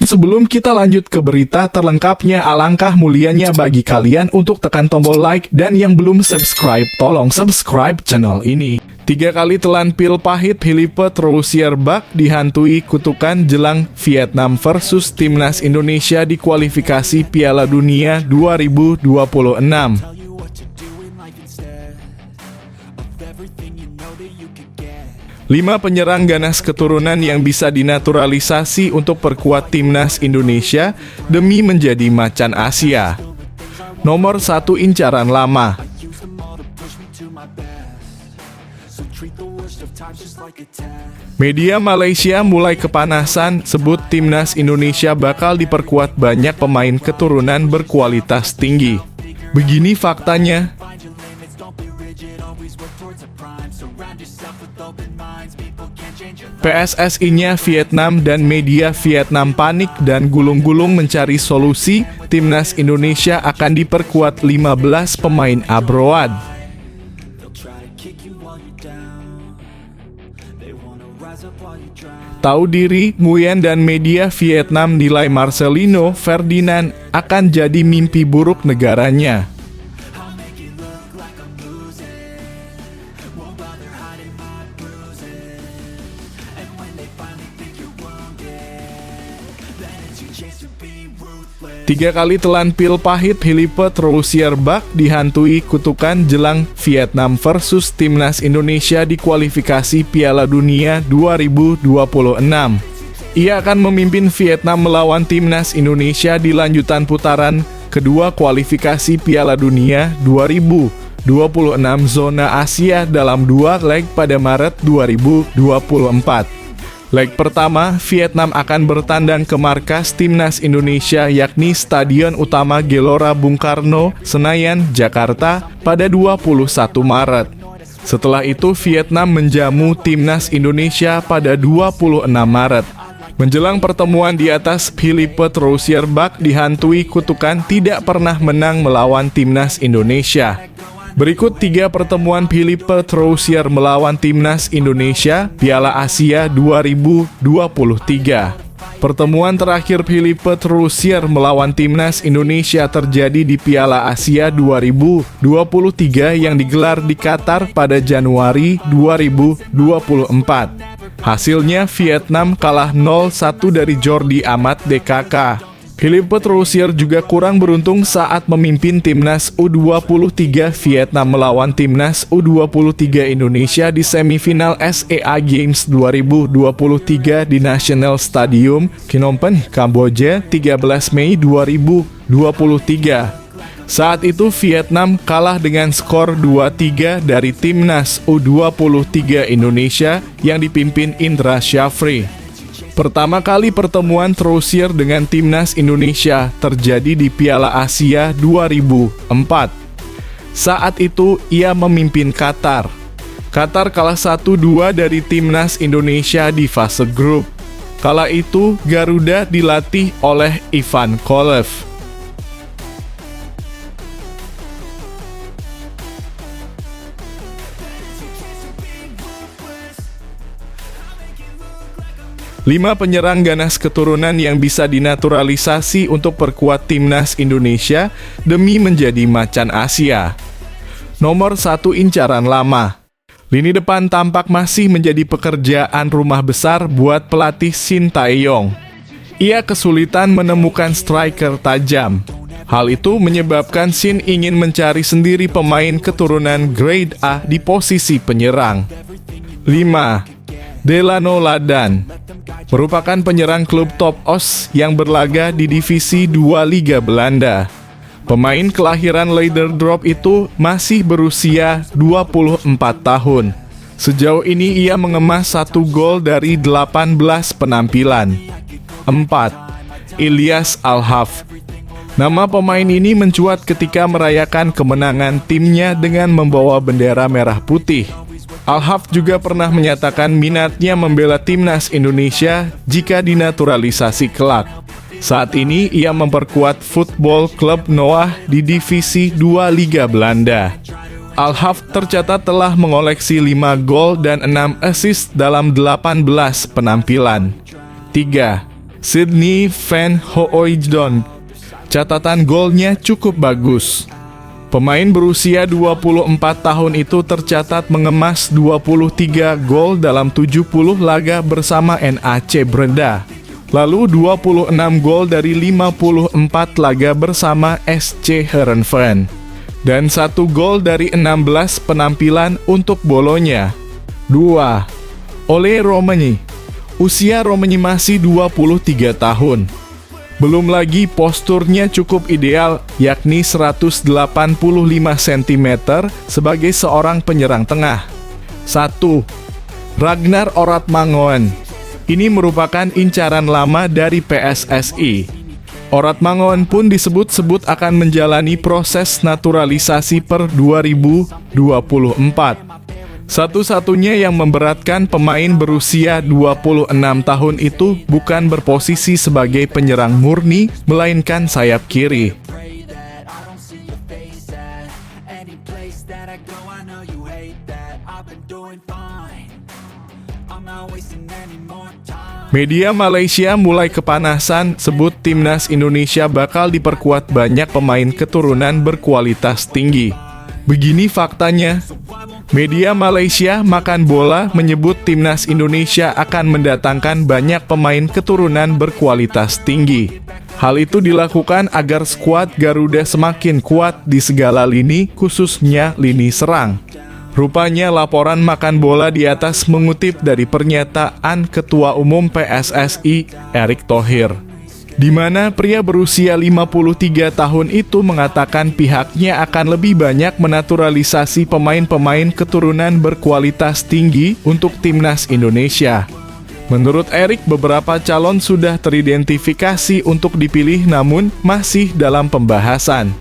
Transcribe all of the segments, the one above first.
Sebelum kita lanjut ke berita terlengkapnya, alangkah mulianya bagi kalian untuk tekan tombol like, dan yang belum subscribe, tolong subscribe channel ini. 3 kali telan pil pahit Philippe Troussier-Bach dihantui kutukan jelang Vietnam versus Timnas Indonesia di kualifikasi Piala Dunia 2026. 5 penyerang ganas keturunan yang bisa dinaturalisasi untuk perkuat Timnas Indonesia demi menjadi macan Asia. Nomor 1 incaran lama. Media Malaysia mulai kepanasan sebut Timnas Indonesia bakal diperkuat banyak pemain keturunan berkualitas tinggi. Begini faktanya. PSSI-nya Vietnam dan media Vietnam panik dan gulung-gulung mencari solusi. Timnas Indonesia akan diperkuat 15 pemain abroad. Tahu diri, Nguyen dan media Vietnam nilai Marcelino Ferdinand akan jadi mimpi buruk negaranya. Tiga kali telan pil pahit Philippe Troussier-Bach dihantui kutukan jelang Vietnam versus Timnas Indonesia di kualifikasi Piala Dunia 2026. Ia akan memimpin Vietnam melawan Timnas Indonesia di lanjutan putaran kedua kualifikasi Piala Dunia 2026 zona Asia dalam 2 leg pada Maret 2024. Leg pertama, Vietnam akan bertandang ke markas Timnas Indonesia yakni Stadion Utama Gelora Bung Karno, Senayan, Jakarta pada 21 Maret. Setelah itu Vietnam menjamu Timnas Indonesia pada 26 Maret. Menjelang pertemuan di atas, Philippe Troussier-Bach dihantui kutukan tidak pernah menang melawan Timnas Indonesia. Berikut 3 pertemuan Philippe Troussier melawan Timnas Indonesia Piala Asia 2023. Pertemuan terakhir Philippe Troussier melawan Timnas Indonesia terjadi di Piala Asia 2023 yang digelar di Qatar pada Januari 2024. Hasilnya Vietnam kalah 0-1 dari Jordi Amat DKK. Philippe Troussier juga kurang beruntung saat memimpin Timnas U23 Vietnam melawan Timnas U23 Indonesia di semifinal SEA Games 2023 di National Stadium, Phnom Penh, Kamboja, 13 Mei 2023. Saat itu Vietnam kalah dengan skor 2-3 dari Timnas U23 Indonesia yang dipimpin Indra Syafri. Pertama kali pertemuan Troussier dengan Timnas Indonesia terjadi di Piala Asia 2004. Saat itu ia memimpin Qatar. Qatar kalah 1-2 dari Timnas Indonesia di fase grup. Kala itu Garuda dilatih oleh Ivan Kolev. Lima penyerang ganas keturunan yang bisa dinaturalisasi untuk perkuat Timnas Indonesia demi menjadi macan Asia. Nomor 1 incaran lama. Lini depan tampak masih menjadi pekerjaan rumah besar buat pelatih Shin Tae-yong. Ia kesulitan menemukan striker tajam. Hal itu menyebabkan Shin ingin mencari sendiri pemain keturunan grade A di posisi penyerang. 5. Delano Ladan merupakan penyerang klub Top Os yang berlaga di Divisi 2 Liga Belanda. Pemain kelahiran Leiderdorp itu masih berusia 24 tahun. Sejauh ini ia mengemas 1 gol dari 18 penampilan. 4. Ilyas Al-Haf. Nama pemain ini mencuat ketika merayakan kemenangan timnya dengan membawa bendera merah putih. Al-Haf juga pernah menyatakan minatnya membela Timnas Indonesia jika dinaturalisasi kelak. Saat ini ia memperkuat Football Club Noah di Divisi 2 Liga Belanda. Al-Haf tercatat telah mengoleksi 5 gol dan 6 assist dalam 18 penampilan. 3. Sydney Van Hooijdonk. Catatan golnya cukup bagus. Pemain berusia 24 tahun itu tercatat mengemas 23 gol dalam 70 laga bersama NAC Breda. Lalu 26 gol dari 54 laga bersama SC Heerenveen. Dan 1 gol dari 16 penampilan untuk Bolonya. 2. Ole Romani. Usia Romani masih 23 tahun. Belum lagi posturnya cukup ideal, yakni 185 cm sebagai seorang penyerang tengah. 1. Ragnar Oratmangoen. Ini merupakan incaran lama dari PSSI. Oratmangoen pun disebut-sebut akan menjalani proses naturalisasi per 2024. Satu-satunya yang memberatkan pemain berusia 26 tahun itu bukan berposisi sebagai penyerang murni, melainkan sayap kiri. Media Malaysia mulai kepanasan, sebut timnas Indonesia bakal diperkuat banyak pemain keturunan berkualitas tinggi. Begini faktanya. Media Malaysia Makan Bola menyebut timnas Indonesia akan mendatangkan banyak pemain keturunan berkualitas tinggi. Hal itu dilakukan agar skuad Garuda semakin kuat di segala lini, khususnya lini serang. Rupanya laporan Makan Bola di atas mengutip dari pernyataan Ketua Umum PSSI, Erick Thohir, di mana pria berusia 53 tahun itu mengatakan pihaknya akan lebih banyak menaturalisasi pemain-pemain keturunan berkualitas tinggi untuk timnas Indonesia. Menurut Erick, beberapa calon sudah teridentifikasi untuk dipilih namun masih dalam pembahasan.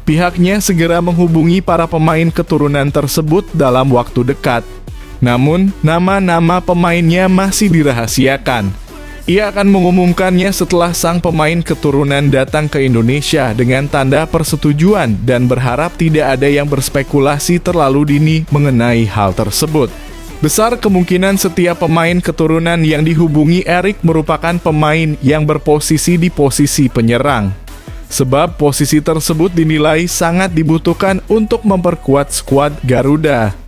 Pihaknya segera menghubungi para pemain keturunan tersebut dalam waktu dekat. Namun, nama-nama pemainnya masih dirahasiakan. Ia akan mengumumkannya setelah sang pemain keturunan datang ke Indonesia dengan tanda persetujuan dan berharap tidak ada yang berspekulasi terlalu dini mengenai hal tersebut. Besar kemungkinan setiap pemain keturunan yang dihubungi Erick merupakan pemain yang berposisi di posisi penyerang. Sebab posisi tersebut dinilai sangat dibutuhkan untuk memperkuat skuad Garuda.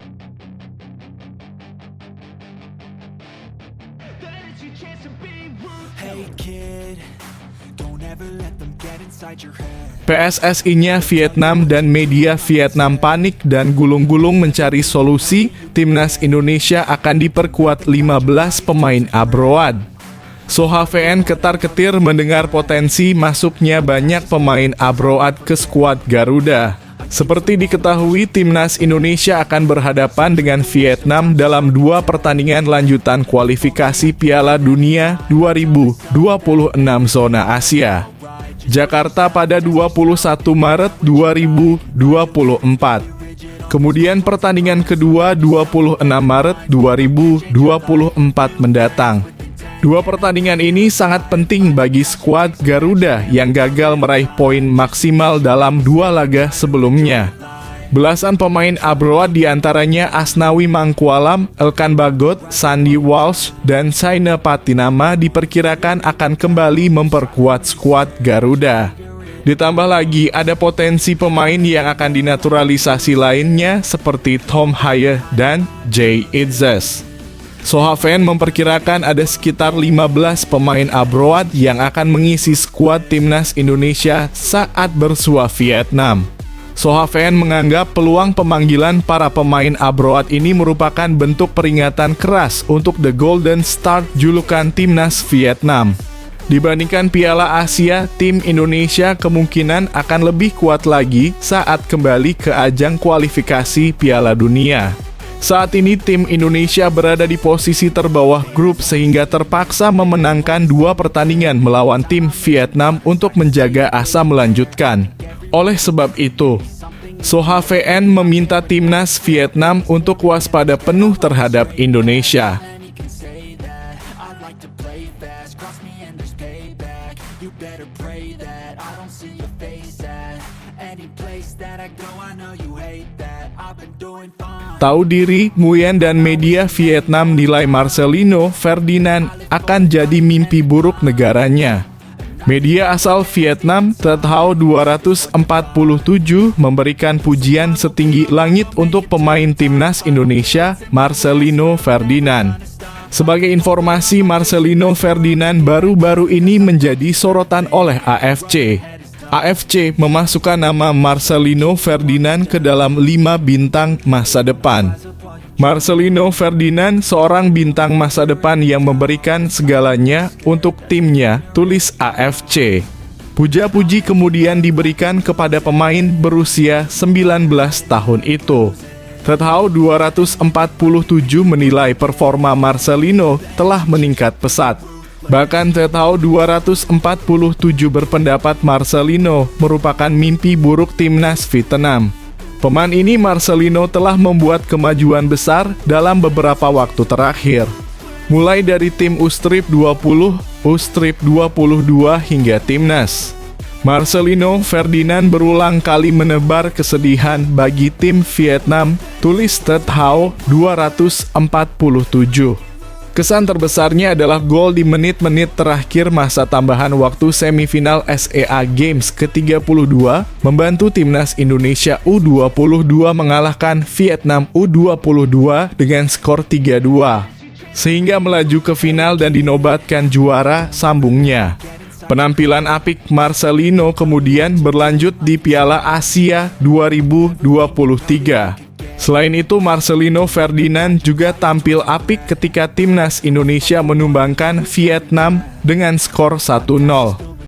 PSSI-nya Vietnam dan media Vietnam panik dan gulung-gulung mencari solusi. Timnas Indonesia akan diperkuat 15 pemain abroad. Soha-VN ketar-ketir mendengar potensi masuknya banyak pemain abroad ke skuad Garuda. Seperti diketahui, timnas Indonesia akan berhadapan dengan Vietnam dalam 2 pertandingan lanjutan kualifikasi Piala Dunia 2026 zona Asia. Jakarta pada 21 Maret 2024. Kemudian pertandingan kedua 26 Maret 2024 mendatang. 2 pertandingan ini sangat penting bagi skuad Garuda yang gagal meraih poin maksimal dalam 2 laga sebelumnya. Belasan pemain abroad diantaranya Asnawi Mangkualam, Elkan Bagot, Sandy Walsh, dan Saina Patinama diperkirakan akan kembali memperkuat skuad Garuda. Ditambah lagi ada potensi pemain yang akan dinaturalisasi lainnya seperti Tom Haye dan Jay Itzes. Soha-VN memperkirakan ada sekitar 15 pemain abroad yang akan mengisi skuad timnas Indonesia saat bersua Vietnam. Soha-VN menganggap peluang pemanggilan para pemain abroad ini merupakan bentuk peringatan keras untuk The Golden Start julukan timnas Vietnam. Dibandingkan Piala Asia, tim Indonesia kemungkinan akan lebih kuat lagi saat kembali ke ajang kualifikasi Piala Dunia. Saat ini tim Indonesia berada di posisi terbawah grup sehingga terpaksa memenangkan 2 pertandingan melawan tim Vietnam untuk menjaga asa melanjutkan. Oleh sebab itu, Soha-VN meminta timnas Vietnam untuk waspada penuh terhadap Indonesia. Any place that I go, I know you hate that. I've been doing fine. Tahu diri, Nguyen dan media Vietnam nilai Marcelino Ferdinand akan jadi mimpi buruk negaranya. Media asal Vietnam, Tet Hao 247, memberikan pujian setinggi langit untuk pemain timnas Indonesia, Marcelino Ferdinand. Sebagai informasi, Marcelino Ferdinand baru-baru ini menjadi sorotan oleh AFC. AFC memasukkan nama Marcelino Ferdinand ke dalam 5 bintang masa depan. Marcelino Ferdinand seorang bintang masa depan yang memberikan segalanya untuk timnya, tulis AFC. Puja-puji kemudian diberikan kepada pemain berusia 19 tahun itu. Tet Hao 247 menilai performa Marcelino telah meningkat pesat. Bahkan Tet Hao 247 berpendapat Marcelino merupakan mimpi buruk timnas Vietnam. Pemain ini Marcelino telah membuat kemajuan besar dalam beberapa waktu terakhir. Mulai dari tim U-Strip 20, U-Strip 22 hingga timnas. Marcelino Ferdinand berulang kali menebar kesedihan bagi tim Vietnam, tulis Tet Hao 247. Kesan terbesarnya adalah gol di menit-menit terakhir masa tambahan waktu semifinal SEA Games ke-32 membantu timnas Indonesia U22 mengalahkan Vietnam U22 dengan skor 3-2, sehingga melaju ke final dan dinobatkan juara sambungnya. Penampilan apik Marcelino kemudian berlanjut di Piala Asia 2023. Selain itu, Marcelino Ferdinand juga tampil apik ketika timnas Indonesia menumbangkan Vietnam dengan skor 1-0.